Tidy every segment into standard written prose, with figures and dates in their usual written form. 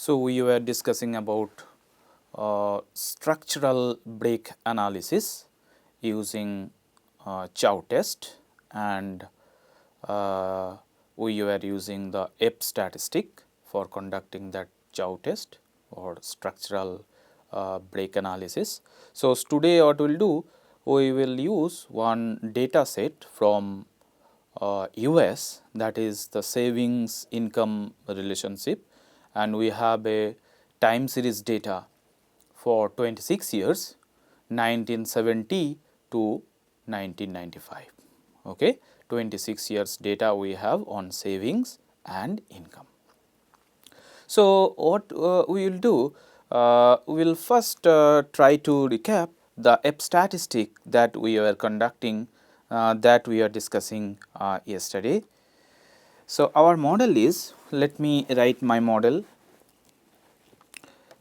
So, we were discussing about structural break analysis using Chow test, and we were using the F-statistic for conducting that Chow test or structural break analysis. So, today what we will do, we will use one data set from US, that is the savings income relationship, and we have a time series data for 26 years 1970 to 1995. Okay, 26 years data we have on savings and income. So, what we will do, we will first try to recap the F-statistic that we were conducting, that we are discussing yesterday. So, our model is, let me write my model: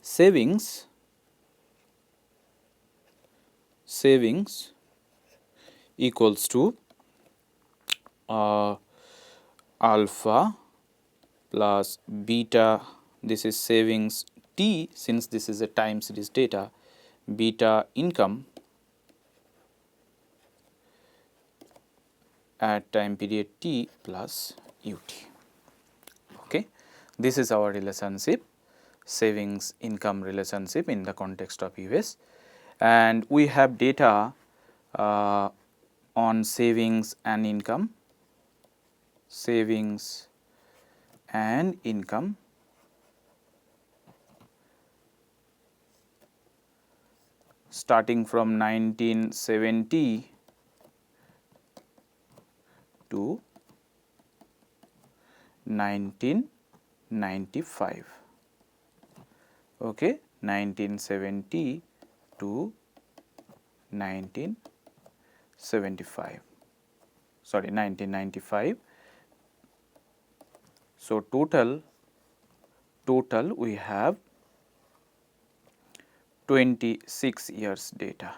savings equals to alpha plus beta, this is savings t, since this is a time series data, beta income at time period t plus ut. Okay. This is our relationship, savings income relationship in the context of US, and we have data on savings and income, starting from 1970 to 1995. Okay, 1970 to 1975. Sorry, 1995. So, total we have 26 years data,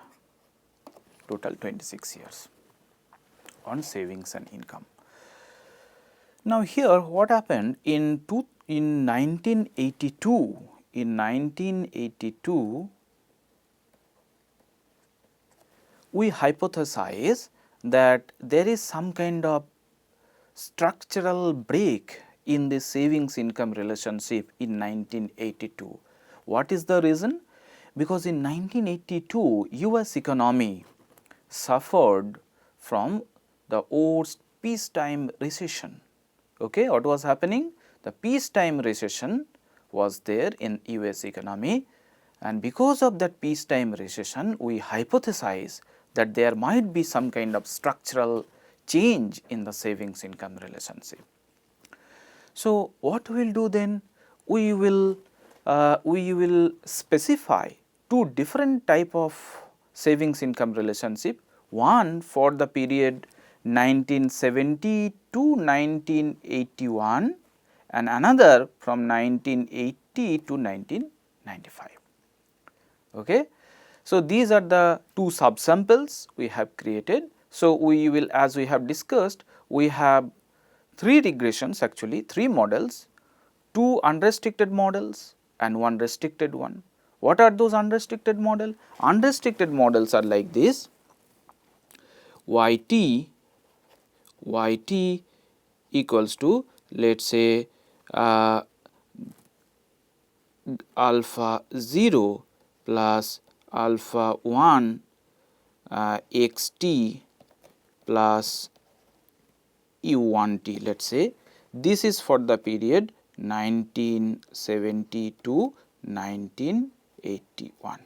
total 26 years on savings and income. Now, here what happened in 1982, we hypothesize that there is some kind of structural break in the savings income relationship in 1982. What is the reason? Because in 1982 US economy suffered from the worst peacetime recession. Okay, what was happening? The peacetime recession was there in US economy, and because of that peacetime recession, we hypothesize that there might be some kind of structural change in the savings income relationship. So, what we will do then? We will specify two different type of savings income relationship, one for the period 1970 to 1981 and another from 1980 to 1995. Okay. So, these are the two subsamples we have created. So, we will, as we have discussed, we have three regressions, actually three models, two unrestricted models and one restricted one. What are those unrestricted model? Unrestricted models are like this: yt equals to, let us say, alpha 0 plus alpha 1 xt plus u1t, let us say. This is for the period 1970 to 1981.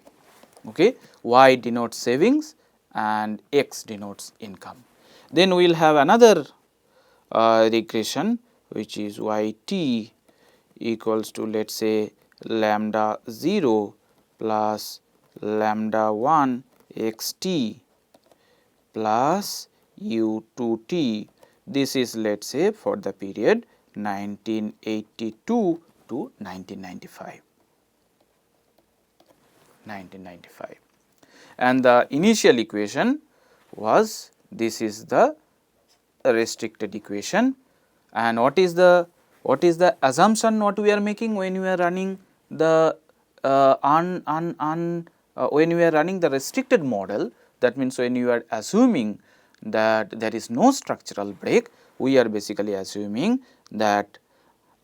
Okay. Y denotes savings and x denotes income. Then we will have another regression, which is yt equals to, let us say, lambda 0 plus lambda 1 xt plus u2t. This is, let us say, for the period 1982 to 1995. And the initial equation was, this is the restricted equation, and what is the assumption what we are making when we are running the when we are running the restricted model, that means when you are assuming that there is no structural break, we are basically assuming that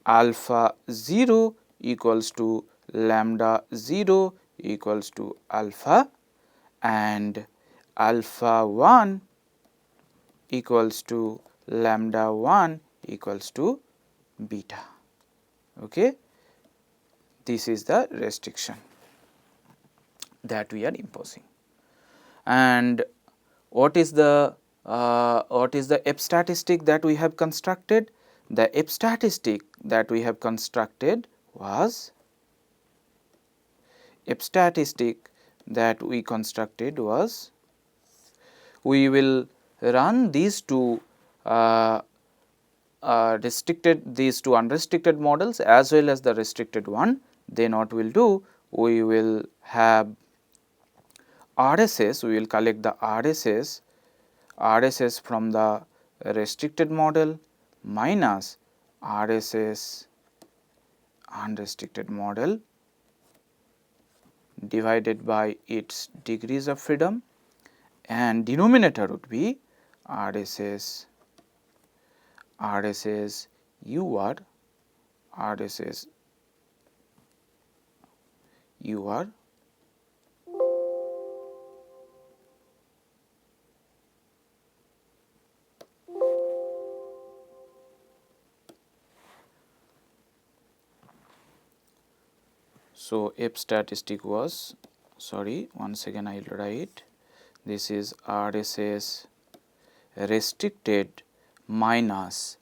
alpha 0 equals to lambda 0 equals to alpha and alpha 1 equals to lambda 1 equals to beta. Okay. This is the restriction that we are imposing. And what is the F-statistic that we have constructed? The F-statistic that we have constructed was we will run these two these two unrestricted models as well as the restricted one. Then what we will do? We will have RSS, we will collect the RSS from the restricted model minus RSS unrestricted model divided by its degrees of freedom, and denominator would be RSS UR So, F statistic was, sorry, once again I will write, this is RSS restricted minus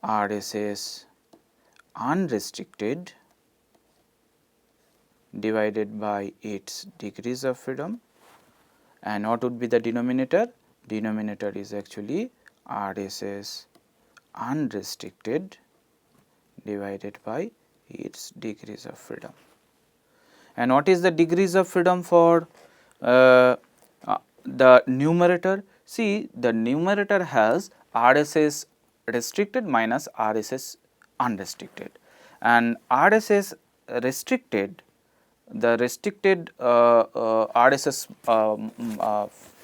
RSS unrestricted divided by its degrees of freedom, and what would be the denominator? Denominator is actually RSS unrestricted divided by its degrees of freedom. And what is the degrees of freedom for the numerator? See, the numerator has RSS restricted minus RSS unrestricted, and RSS restricted, the restricted RSS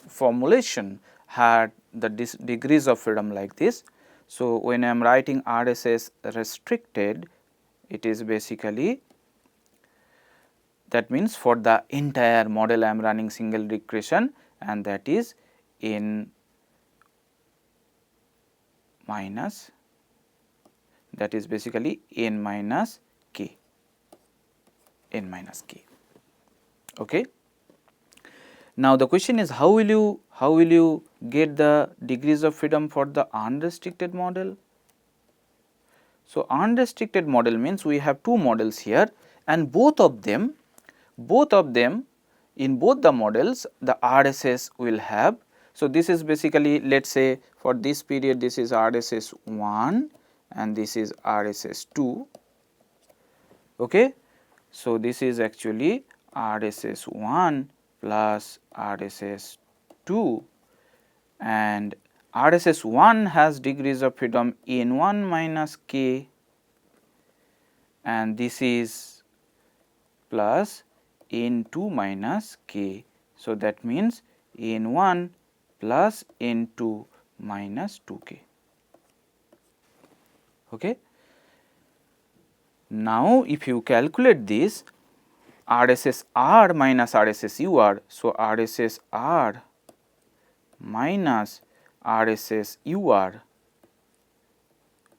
formulation had the degrees of freedom like this. So, when I am writing RSS restricted, it is basically, that means for the entire model I am running single regression, and that is n minus, that is basically n minus k. Okay. Now, the question is how will you get the degrees of freedom for the unrestricted model? So, unrestricted model means we have two models here, and both of them in both the models the RSS will have. So, this is basically, let us say for this period this is RSS 1 and this is RSS 2. Okay. So, this is actually RSS 1 plus RSS 2, and RSS 1 has degrees of freedom n 1 minus k, and this is plus n 2 minus k. So, that means n 1 plus n 2 minus 2 k. Okay. Now, if you calculate this RSS R minus RSS UR, so RSS R minus RSS UR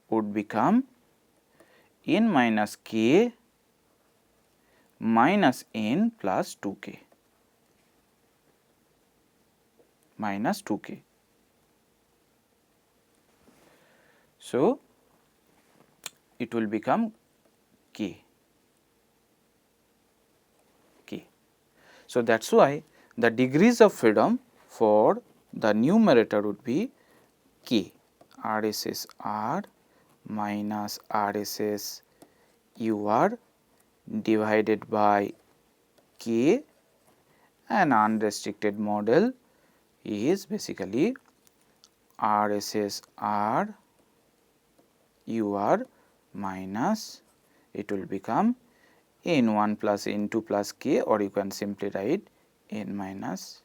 would become n minus k minus n plus 2 k minus 2 k. So, it will become k. So, that is why the degrees of freedom for the numerator would be k, RSS R minus RSS UR divided by k, and unrestricted model is basically RSS R UR minus, it will become n1 plus n2 plus k, or you can simply write n minus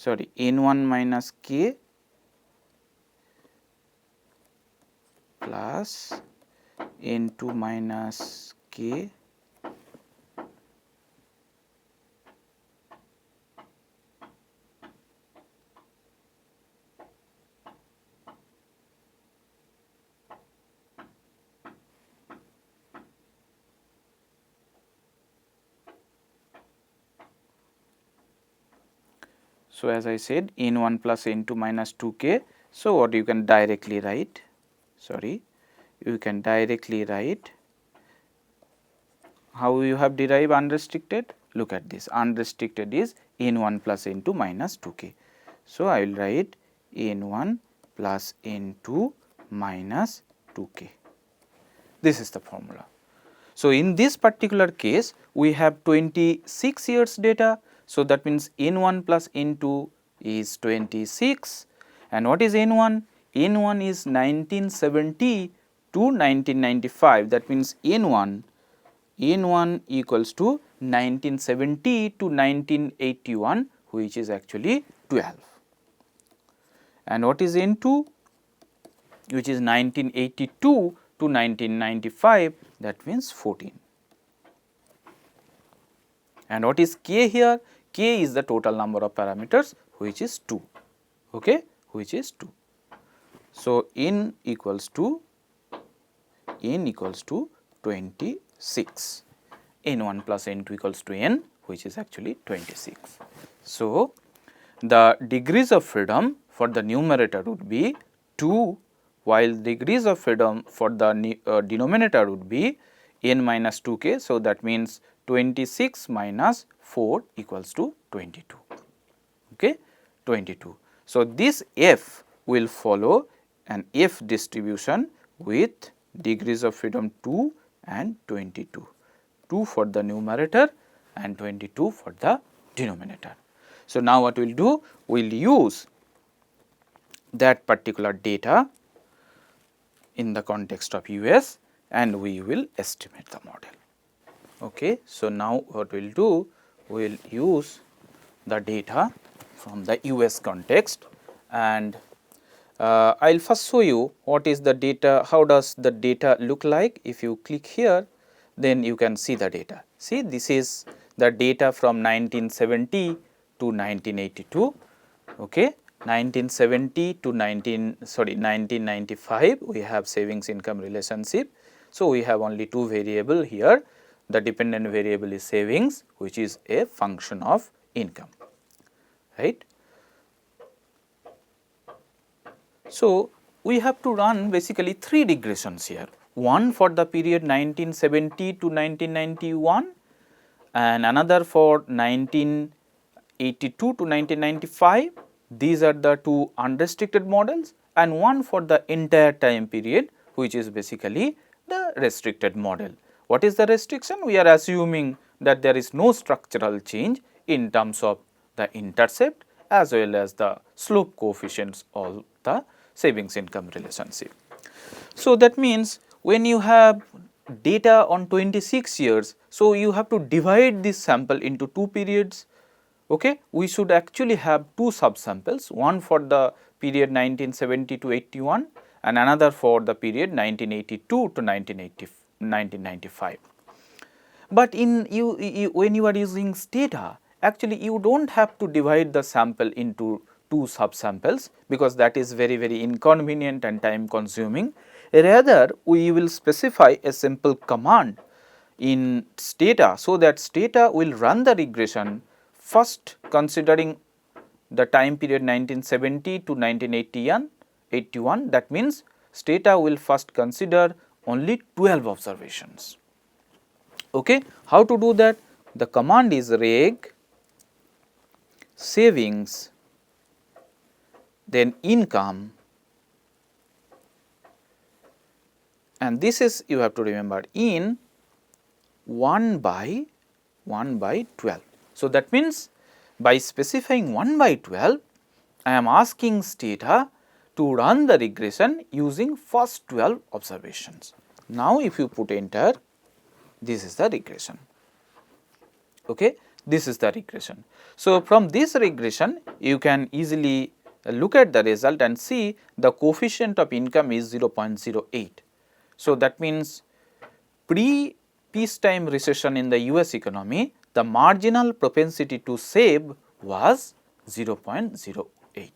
n1 minus k plus n2 minus k So, as I said n1 plus n2 minus 2k. So, what you can directly write, you can directly write how you have derived unrestricted. Look at this, unrestricted is n1 plus n2 minus 2k. So, I will write n1 plus n2 minus 2k. This is the formula. So, in this particular case we have 26 years data. So, that means n1 plus n2 is 26, and what is n1? n1 is 1970 to 1995, that means n1 equals to 1970 to 1981, which is actually 12, and what is n2, which is 1982 to 1995, that means 14. And what is k here? K is the total number of parameters, which is 2, okay, which is 2. So, n equals to 26, n1 plus n2 equals to n, which is actually 26. So, the degrees of freedom for the numerator would be 2, while degrees of freedom for the denominator would be n minus 2k. So, that means 26 minus 4 equals to 22, okay, 22. So, this f will follow an f distribution with degrees of freedom 2 and 22, 2 for the numerator and 22 for the denominator. So, now what we will do? We will use that particular data in the context of US and we will estimate the model. Okay. So, now what we will do? We will use the data from the US context, and I will first show you what is the data, how does the data look like. If you click here, then you can see the data. See, this is the data from 1970 to 1982, okay. 1970 to 1995 we have savings income relationship. So, we have only two variable here, the dependent variable is savings, which is a function of income, right. So, we have to run basically 3 regressions here, one for the period 1970 to 1991 and another for 1982 to 1995. These are the two unrestricted models, and one for the entire time period, which is basically the restricted model. What is the restriction? We are assuming that there is no structural change in terms of the intercept as well as the slope coefficients of the savings income relationship. So, that means when you have data on 26 years, so you have to divide this sample into 2 periods. Okay. We should actually have 2 subsamples, one for the period 1970 to 81 and another for the period 1982 to 1995. But in when you are using data, actually you do not have to divide the sample into 2 subsamples, because that is very inconvenient and time consuming. Rather, we will specify a simple command in Stata, so that Stata will run the regression first considering the time period 1970 to 1981. That means, Stata will first consider only 12 observations. Okay. How to do that? The command is reg savings, then income, and this is, you have to remember, in 1 by 12. So, that means by specifying 1 by 12, I am asking Stata to run the regression using first 12 observations. Now, if you put enter, this is the regression. Okay, this is the regression. So, from this regression you can easily look at the result and see the coefficient of income is 0.08. So, that means pre peacetime recession in the US economy, the marginal propensity to save was 0.08.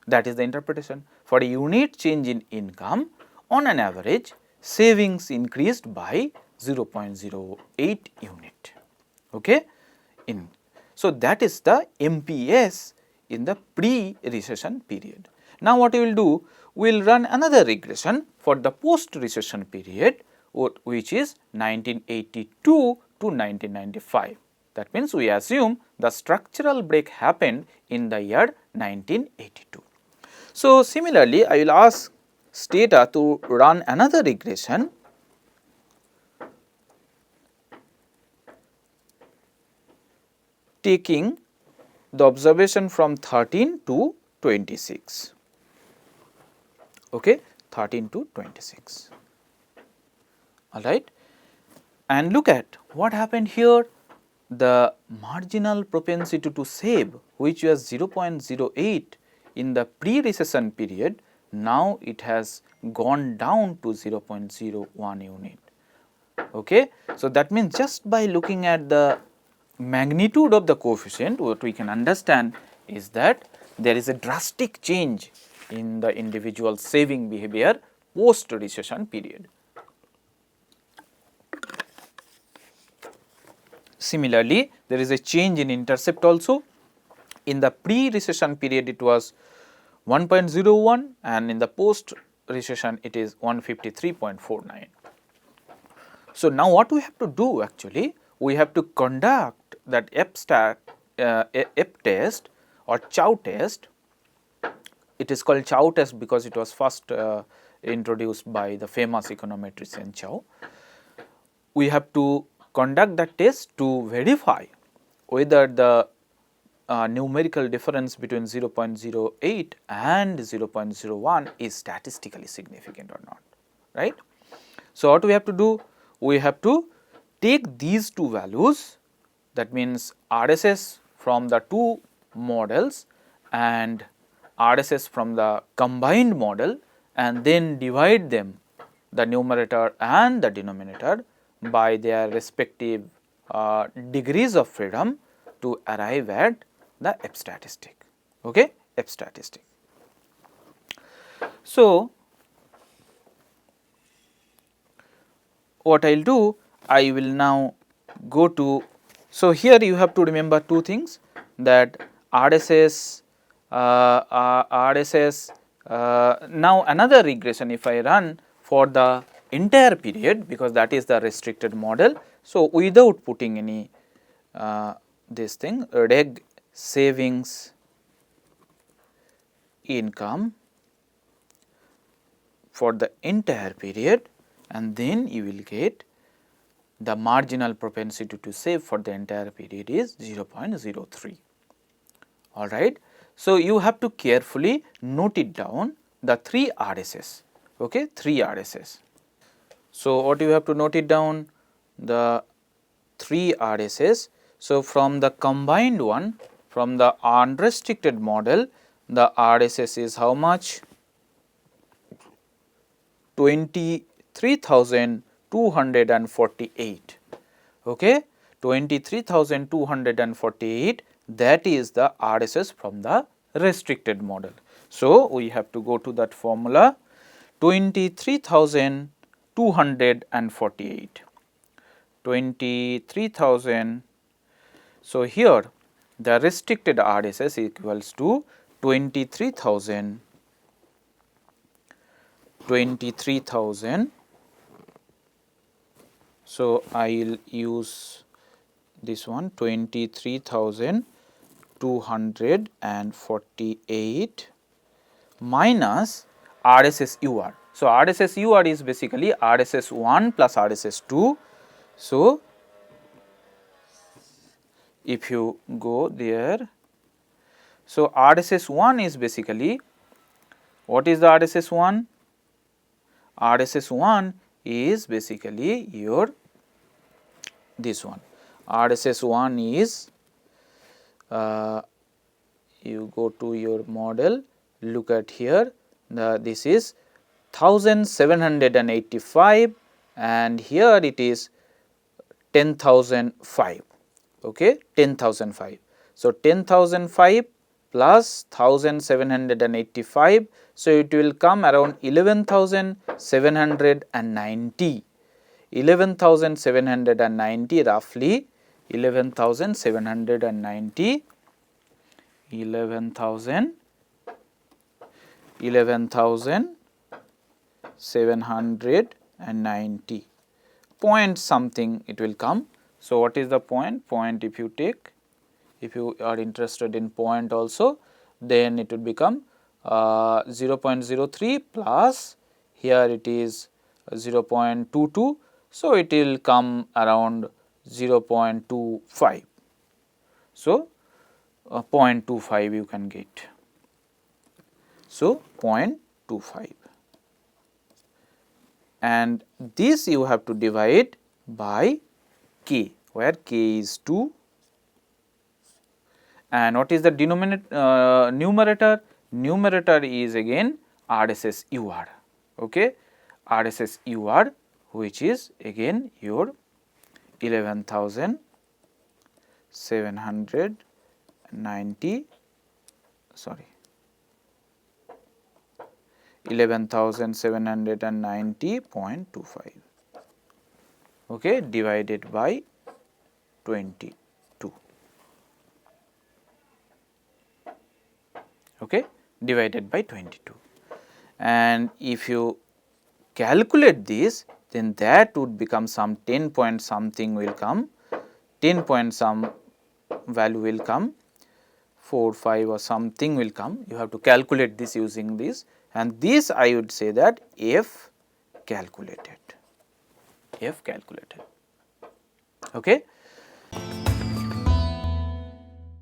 That is the interpretation. For a unit change in income, on an average, savings increased by 0.08 unit. Okay? So, that is the MPS in the pre-recession period. Now, what we will do? We will run another regression for the post-recession period, which is 1982 to 1995. That means, we assume the structural break happened in the year 1982. So, similarly, I will ask Stata to run another regression taking the observation from 13 to 26. Okay, 13 to 26. All right. And look at what happened here. The marginal propensity to save, which was 0.08 in the pre-recession period, now it has gone down to 0.01 unit. Okay. So, that means just by looking at the magnitude of the coefficient, what we can understand is that there is a drastic change in the individual saving behavior post recession period. Similarly, there is a change in intercept also. In the pre-recession period it was 1.01 and in the post recession it is 153.49. So, now what we have to do actually, we have to conduct that F-test or Chow test. It is called Chow test because it was first introduced by the famous econometrician Chow. We have to conduct the test to verify whether the numerical difference between 0.08 and 0.01 is statistically significant or not, right. So, what we have to do? We have to take these two values, that means RSS from the two models and RSS from the combined model, and then divide them, the numerator and the denominator, by their respective degrees of freedom to arrive at the F-statistic. Okay? F-statistic. So, what I will do, I will now go to, so here you have to remember two things, that RSS, now another regression if I run for the entire period, because that is the restricted model. So, without putting any this thing, reg savings income for the entire period, and then you will get the marginal propensity to save for the entire period is 0.03. All right. So, you have to carefully note it down, the 3 RSS, okay, 3 RSS. So, what you have to note it down, the 3 RSS. So, from the combined one, from the unrestricted model, the RSS is how much? 23,248, okay, 23,248, that is the RSS from the restricted model. So, we have to go to that formula, 23,248, 23,000. So, here the restricted RSS equals to 23,000. So, I will use this one, 23,248 minus RSS UR. So, RSS UR is basically RSS 1 plus RSS 2. So, if you go there, so RSS 1 is basically What is the RSS1? RSS1 is basically your this one. RSS1 is you go to your model, look at here, this is 1785 and here it is 10,005, okay, 10,005. So, 10,005 plus 1785, so it will come around 11,790, 11,790 roughly, 11,790, 11,790 point something it will come. So, what is the point? Point if you take, if you are interested in point also, then it will become 0.03 plus here it is 0.22. So, it will come around 0.25. So, 0.25 you can get. So, 0.25 and this you have to divide by k, where k is 2. And what is the denominator, numerator? Numerator is again RSS UR, okay, RSS UR, which is again your 11,790, sorry, 11,790.25, okay, divided by 22. Okay, divided by 22, and if you calculate this, then that would become some 10 point something will come, 10 point some value will come, 4, 5 or something will come. You have to calculate this using this, and this I would say that F calculated, F calculated. Okay.